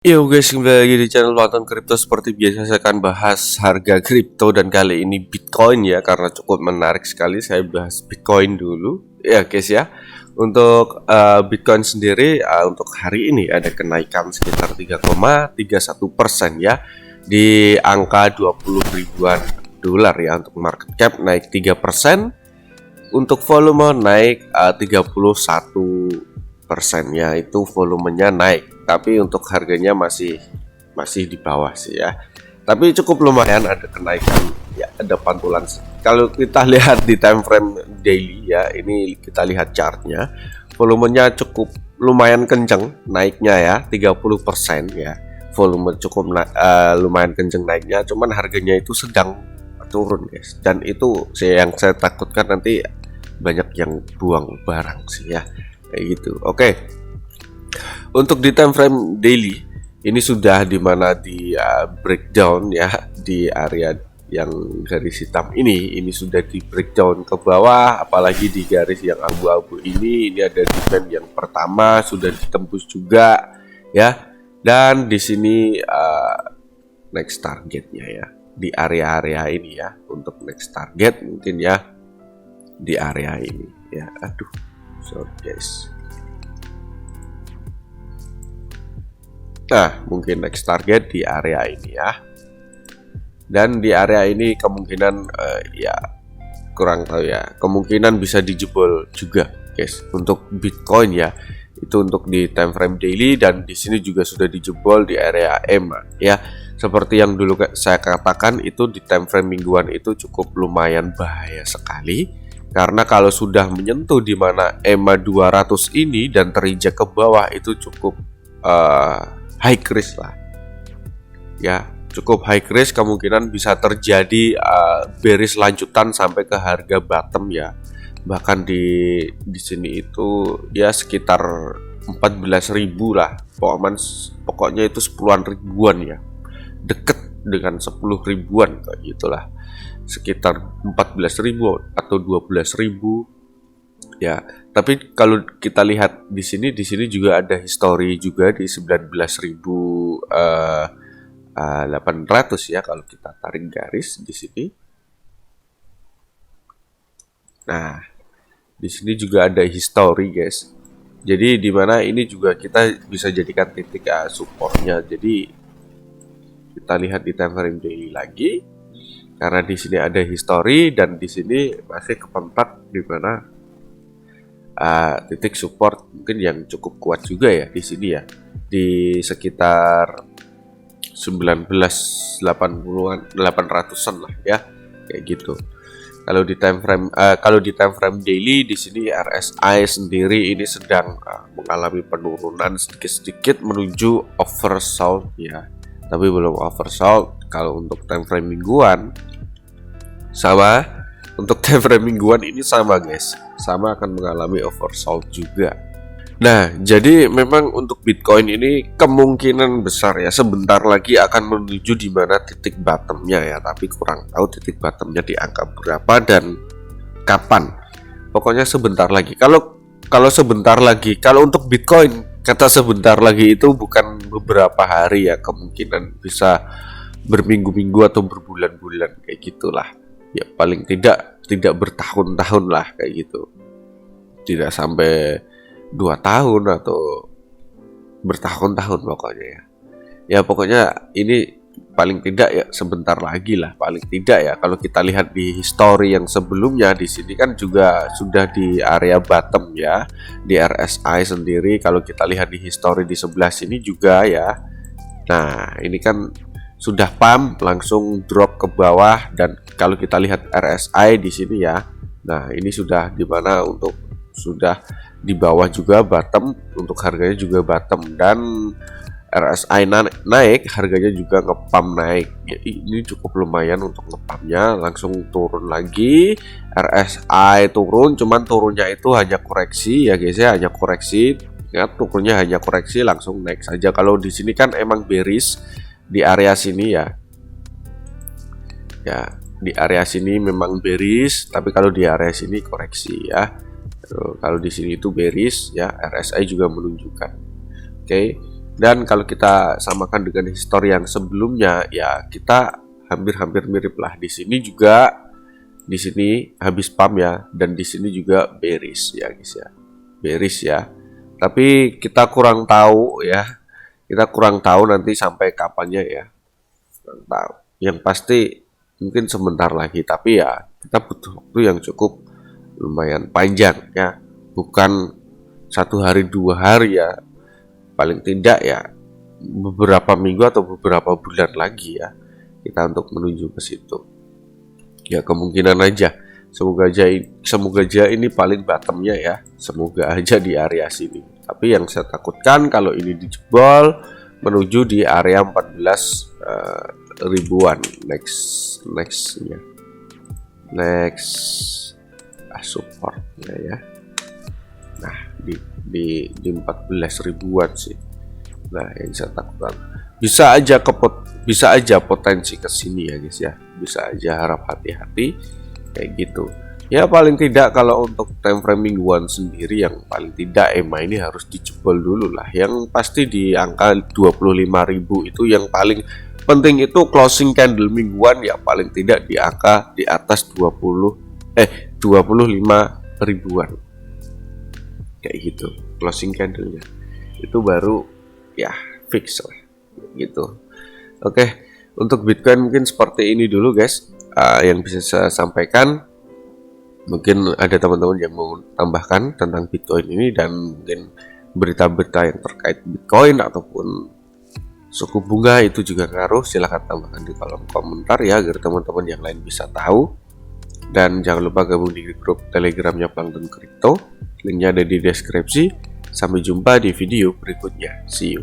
Yo guys, kembali lagi di channel Waton Kripto. Seperti biasa saya akan bahas harga kripto dan kali ini Bitcoin ya, karena cukup menarik sekali. Saya bahas Bitcoin dulu ya guys ya. Untuk Bitcoin sendiri untuk hari ini ada kenaikan sekitar 3,31% ya, di angka 20 ribuan dolar ya. Untuk market cap naik 3%, untuk volume naik 31% ya, itu volumenya naik, tapi untuk harganya masih di bawah sih ya. Tapi cukup lumayan ada kenaikan ya, ada pantulan. Kalau kita lihat di time frame daily ya, ini kita lihat chartnya, volumenya cukup lumayan kenceng naiknya ya, 30% ya. Volume cukup lumayan kenceng naiknya, cuman harganya itu sedang turun guys. Dan itu yang saya takutkan nanti banyak yang buang barang sih ya, kayak gitu. Oke. Untuk di time frame daily ini sudah dimana di breakdown ya, di area yang garis hitam ini sudah di breakdown ke bawah, apalagi di garis yang abu-abu ini ada demand yang pertama sudah ditembus juga ya. Dan di sini next targetnya ya di area-area ini ya. Untuk next target mungkin ya di area ini ya. Aduh, sorry guys. Nah, mungkin next target di area ini ya. Dan di area ini kemungkinan ya kurang tahu ya, kemungkinan bisa dijebol juga guys untuk Bitcoin ya. Itu untuk di time frame daily, dan di sini juga sudah dijebol di area EMA ya. Seperti yang dulu saya katakan, itu di time frame mingguan itu cukup lumayan bahaya sekali. Karena kalau sudah menyentuh di mana EMA 200 ini dan terinjak ke bawah, itu cukup high risk lah ya, cukup high risk. Kemungkinan bisa terjadi bearish lanjutan sampai ke harga bottom ya. Bahkan di sini itu ya sekitar 14.000 lah, pokoknya itu 10-an ribuan ya, deket dengan 10 ribuan kayak gitulah, sekitar 14.000 atau 12.000 ya. Tapi kalau kita lihat di sini juga ada history juga di 19.800 ya, kalau kita tarik garis di sini. Nah, di sini juga ada history guys. Jadi di mana ini juga kita bisa jadikan titik supportnya. Jadi kita lihat di time frame daily lagi, karena di sini ada history dan di sini masih kepentak di mana titik support mungkin yang cukup kuat juga ya di sini ya, di sekitar 1980-an 800-an lah ya, kayak gitu. Kalau di time frame daily di sini RSI sendiri ini sedang mengalami penurunan sedikit-sedikit menuju oversold ya, tapi belum oversold. Kalau untuk time frame mingguan sama, untuk time frame mingguan ini sama guys, sama akan mengalami oversold juga. Nah, jadi memang untuk Bitcoin ini kemungkinan besar ya sebentar lagi akan menuju di mana titik bottomnya ya, tapi kurang tahu titik bottomnya di angka berapa dan kapan. Pokoknya sebentar lagi. Kalau sebentar lagi, kalau untuk Bitcoin kata sebentar lagi itu bukan beberapa hari ya, kemungkinan bisa berminggu-minggu atau berbulan-bulan kayak gitulah. Ya paling tidak bertahun-tahun lah kayak gitu. Tidak sampai 2 tahun atau bertahun-tahun pokoknya ya. Ya pokoknya ini paling tidak ya sebentar lagi lah, paling tidak ya. Kalau kita lihat di history yang sebelumnya di sini kan juga sudah di area bottom ya, di RSI sendiri. Kalau kita lihat di history di sebelah sini juga ya. Nah, ini kan sudah pump langsung drop ke bawah, dan kalau kita lihat RSI di sini ya. Nah, ini sudah di mana untuk sudah di bawah juga bottom, untuk harganya juga bottom, dan RSI naik, harganya juga ngepump naik ya, ini cukup lumayan untuk ngepumpnya. Langsung turun lagi, RSI turun, cuman turunnya itu hanya koreksi ya guys ya, hanya koreksi. Ingat, turunnya hanya koreksi, langsung naik saja. Kalau di sini kan emang bearish di area sini ya, ya di area sini memang bearish, tapi kalau di area sini koreksi ya. Kalau di sini itu bearish ya, RSI juga menunjukkan. Oke. Dan kalau kita samakan dengan histori yang sebelumnya, ya kita hampir-hampir mirip lah. Di sini juga, di sini habis pump ya, dan di sini juga bearish ya guys ya, bearish ya. Tapi kita kurang tahu ya, kita kurang tahu nanti sampai kapannya ya, kurang tahu. Yang pasti mungkin sebentar lagi, tapi ya kita butuh waktu yang cukup lumayan panjang ya, bukan 1 hari 2 hari ya, paling tidak ya beberapa minggu atau beberapa bulan lagi ya kita untuk menuju ke situ. Ya kemungkinan aja, semoga aja ini paling bottomnya ya, semoga aja di area sini. Tapi yang saya takutkan kalau ini dijebol menuju di area 14 ribuan next supportnya ya. Nah di 14 ribuan sih. Nah yang saya takutkan bisa aja potensi ke sini ya guys ya, bisa aja, harap hati-hati kayak gitu ya. Paling tidak kalau untuk time frame mingguan sendiri, yang paling tidak EMA ini harus dijebol dulu lah, yang pasti di angka 25.000 itu yang paling penting. Itu closing candle mingguan ya paling tidak di angka di atas 25 ribuan kayak gitu closing candlenya, itu baru ya fix lah gitu. Oke, untuk Bitcoin mungkin seperti ini dulu guys, yang bisa saya sampaikan. Mungkin ada teman-teman yang mau tambahkan tentang Bitcoin ini, dan mungkin berita-berita yang terkait Bitcoin ataupun suku bunga itu juga ngaruh, silahkan tambahkan di kolom komentar ya, agar teman-teman yang lain bisa tahu. Dan jangan lupa gabung di grup Telegramnya Plankton Crypto, linknya ada di deskripsi. Sampai jumpa di video berikutnya, see you.